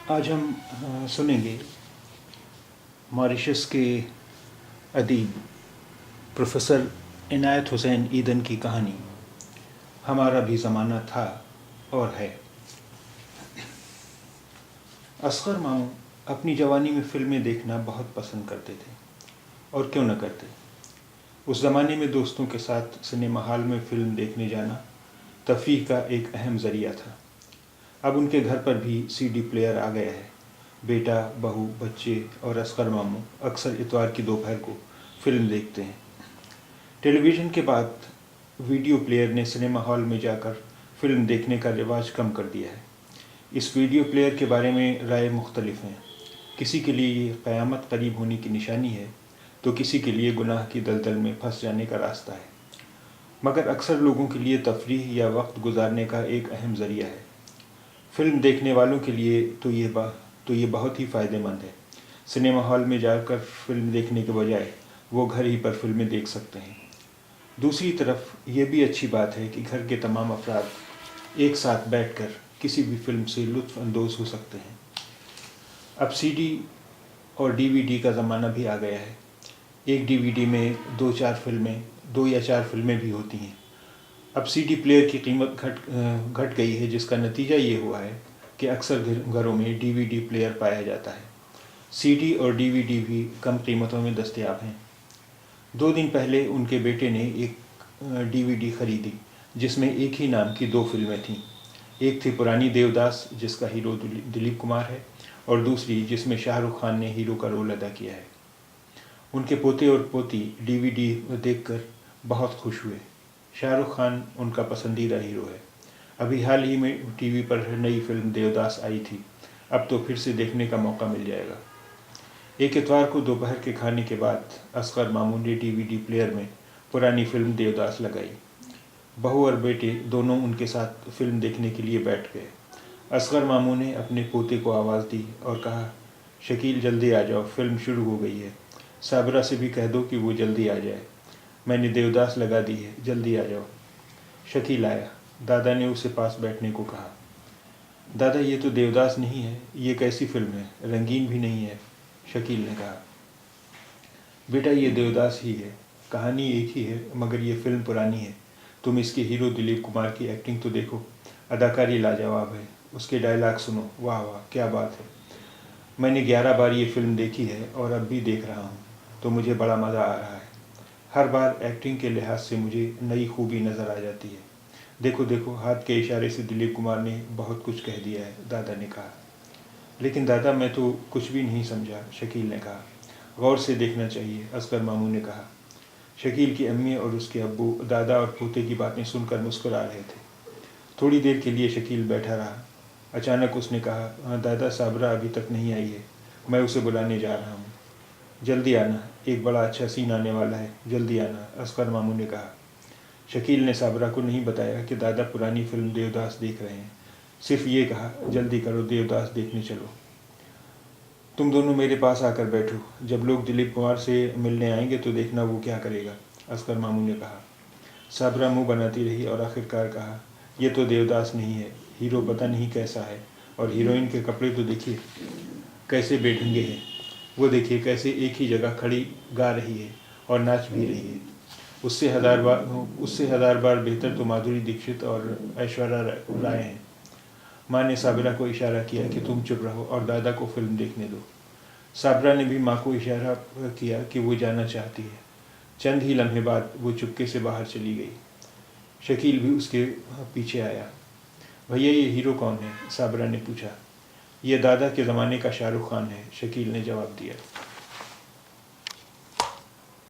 आज हम सुनेंगे मॉरिशस के अदीब प्रोफेसर इनायत हुसैन ईदन की कहानी हमारा भी ज़माना था और है। असगर मामू अपनी जवानी में फ़िल्में देखना बहुत पसंद करते थे, और क्यों न करते। उस ज़माने में दोस्तों के साथ सिनेमा हॉल में फ़िल्म देखने जाना तफरीह का एक अहम ज़रिया था। अब उनके घर पर भी सीडी प्लेयर आ गया है। बेटा, बहू, बच्चे और असगर मामू अक्सर इतवार की दोपहर को फ़िल्म देखते हैं। टेलीविज़न के बाद वीडियो प्लेयर ने सिनेमा हॉल में जाकर फ़िल्म देखने का रिवाज कम कर दिया है। इस वीडियो प्लेयर के बारे में राय मुख्तलिफ हैं। किसी के लिए ये क़यामत करीब होने की निशानी है, तो किसी के लिए गुनाह की दलदल में फंस जाने का रास्ता है। मगर अक्सर लोगों के लिए तफरीह या वक्त गुजारने का एक अहम ज़रिया है। फ़िल्म देखने वालों के लिए तो ये बहुत ही फ़ायदेमंद है। सिनेमा हॉल में जाकर फ़िल्म देखने के बजाय वो घर ही पर फ़िल्में देख सकते हैं। दूसरी तरफ ये भी अच्छी बात है कि घर के तमाम अफराद एक साथ बैठकर किसी भी फ़िल्म से लुत्फ़ अंदोज़ हो सकते हैं। अब सीडी और डीवीडी का ज़माना भी आ गया है। एक डीवीडी में 2 या 4 फिल्में भी होती हैं। अब सीडी प्लेयर की कीमत घट गई है, जिसका नतीजा ये हुआ है कि अक्सर घरों में डीवीडी प्लेयर पाया जाता है। सीडी और डीवीडी भी कम कीमतों में दस्तयाब हैं। 2 दिन पहले उनके बेटे ने एक डीवीडी ख़रीदी जिसमें एक ही नाम की 2 फिल्में थीं। एक थी पुरानी देवदास, जिसका हीरो दिलीप कुमार है, और दूसरी जिसमें शाहरुख खान ने हीरो का रोल अदा किया है। उनके पोते और पोती डीवीडी देखकर बहुत खुश हुए। शाहरुख खान उनका पसंदीदा हीरो है। अभी हाल ही में टीवी पर नई फिल्म देवदास आई थी। अब तो फिर से देखने का मौका मिल जाएगा। एक इतवार को दोपहर के खाने के बाद असगर मामू ने डीवीडी प्लेयर में पुरानी फिल्म देवदास लगाई। बहू और बेटे दोनों उनके साथ फिल्म देखने के लिए बैठ गए। असगर मामू ने अपने पोते को आवाज़ दी और कहा, शकील जल्दी आ जाओ, फिल्म शुरू हो गई है। साबरा से भी कह दो कि वो जल्दी आ जाए। मैंने देवदास लगा दी है, जल्दी आ जाओ। शकील आया। दादा ने उसे पास बैठने को कहा। दादा, ये तो देवदास नहीं है, ये कैसी फिल्म है, रंगीन भी नहीं है, शकील ने कहा। बेटा, ये देवदास ही है, कहानी एक ही है, मगर ये फिल्म पुरानी है। तुम इसके हीरो दिलीप कुमार की एक्टिंग तो देखो, अदाकारी लाजवाब है। उसके डायलॉग सुनो, वाह वाह क्या बात है। मैंने 11 बार ये फिल्म देखी है और अब भी देख रहा हूँ, तो मुझे बड़ा मज़ा आ रहा है। हर बार एक्टिंग के लिहाज से मुझे नई खूबी नज़र आ जाती है। देखो देखो, हाथ के इशारे से दिलीप कुमार ने बहुत कुछ कह दिया है, दादा ने कहा। लेकिन दादा, मैं तो कुछ भी नहीं समझा, शकील ने कहा। गौर से देखना चाहिए, असगर मामू ने कहा। शकील की अम्मी और उसके अब्बू दादा और पोते की बातें सुनकर मुस्कुरा रहे थे। थोड़ी देर के लिए शकील बैठा रहा। अचानक उसने कहा, हाँ दादा, साबरा अभी तक नहीं आई है, मैं उसे बुलाने जा रहा हूँ। जल्दी आना, एक बड़ा अच्छा सीन आने वाला है, जल्दी आना, असगर मामू ने कहा। शकील ने साबरा को नहीं बताया कि दादा पुरानी फिल्म देवदास देख रहे हैं। सिर्फ ये कहा, जल्दी करो, देवदास देखने चलो। तुम दोनों मेरे पास आकर बैठो, जब लोग दिलीप कुमार से मिलने आएंगे तो देखना वो क्या करेगा, असगर मामू ने कहा। साबरा मुंह बनाती रही और आखिरकार कहा, यह तो देवदास नहीं है, हीरो पता नहीं कैसा है, और हीरोइन के कपड़े तो देखिए कैसे बेढंगे हैं। वो देखिए कैसे एक ही जगह खड़ी गा रही है और नाच भी रही है। उससे हज़ार बार बेहतर तो माधुरी दीक्षित और ऐश्वर्या राय हैं। माँ ने साबरा को इशारा किया कि तुम चुप रहो और दादा को फिल्म देखने दो। साबरा ने भी माँ को इशारा किया कि वो जाना चाहती है। चंद ही लम्हे बाद वो चुपके से बाहर चली गई। शकील भी उसके पीछे आया। भैया, ये हीरो कौन है, साबरा ने पूछा। ये दादा के ज़माने का शाहरुख खान है, शकील ने जवाब दिया।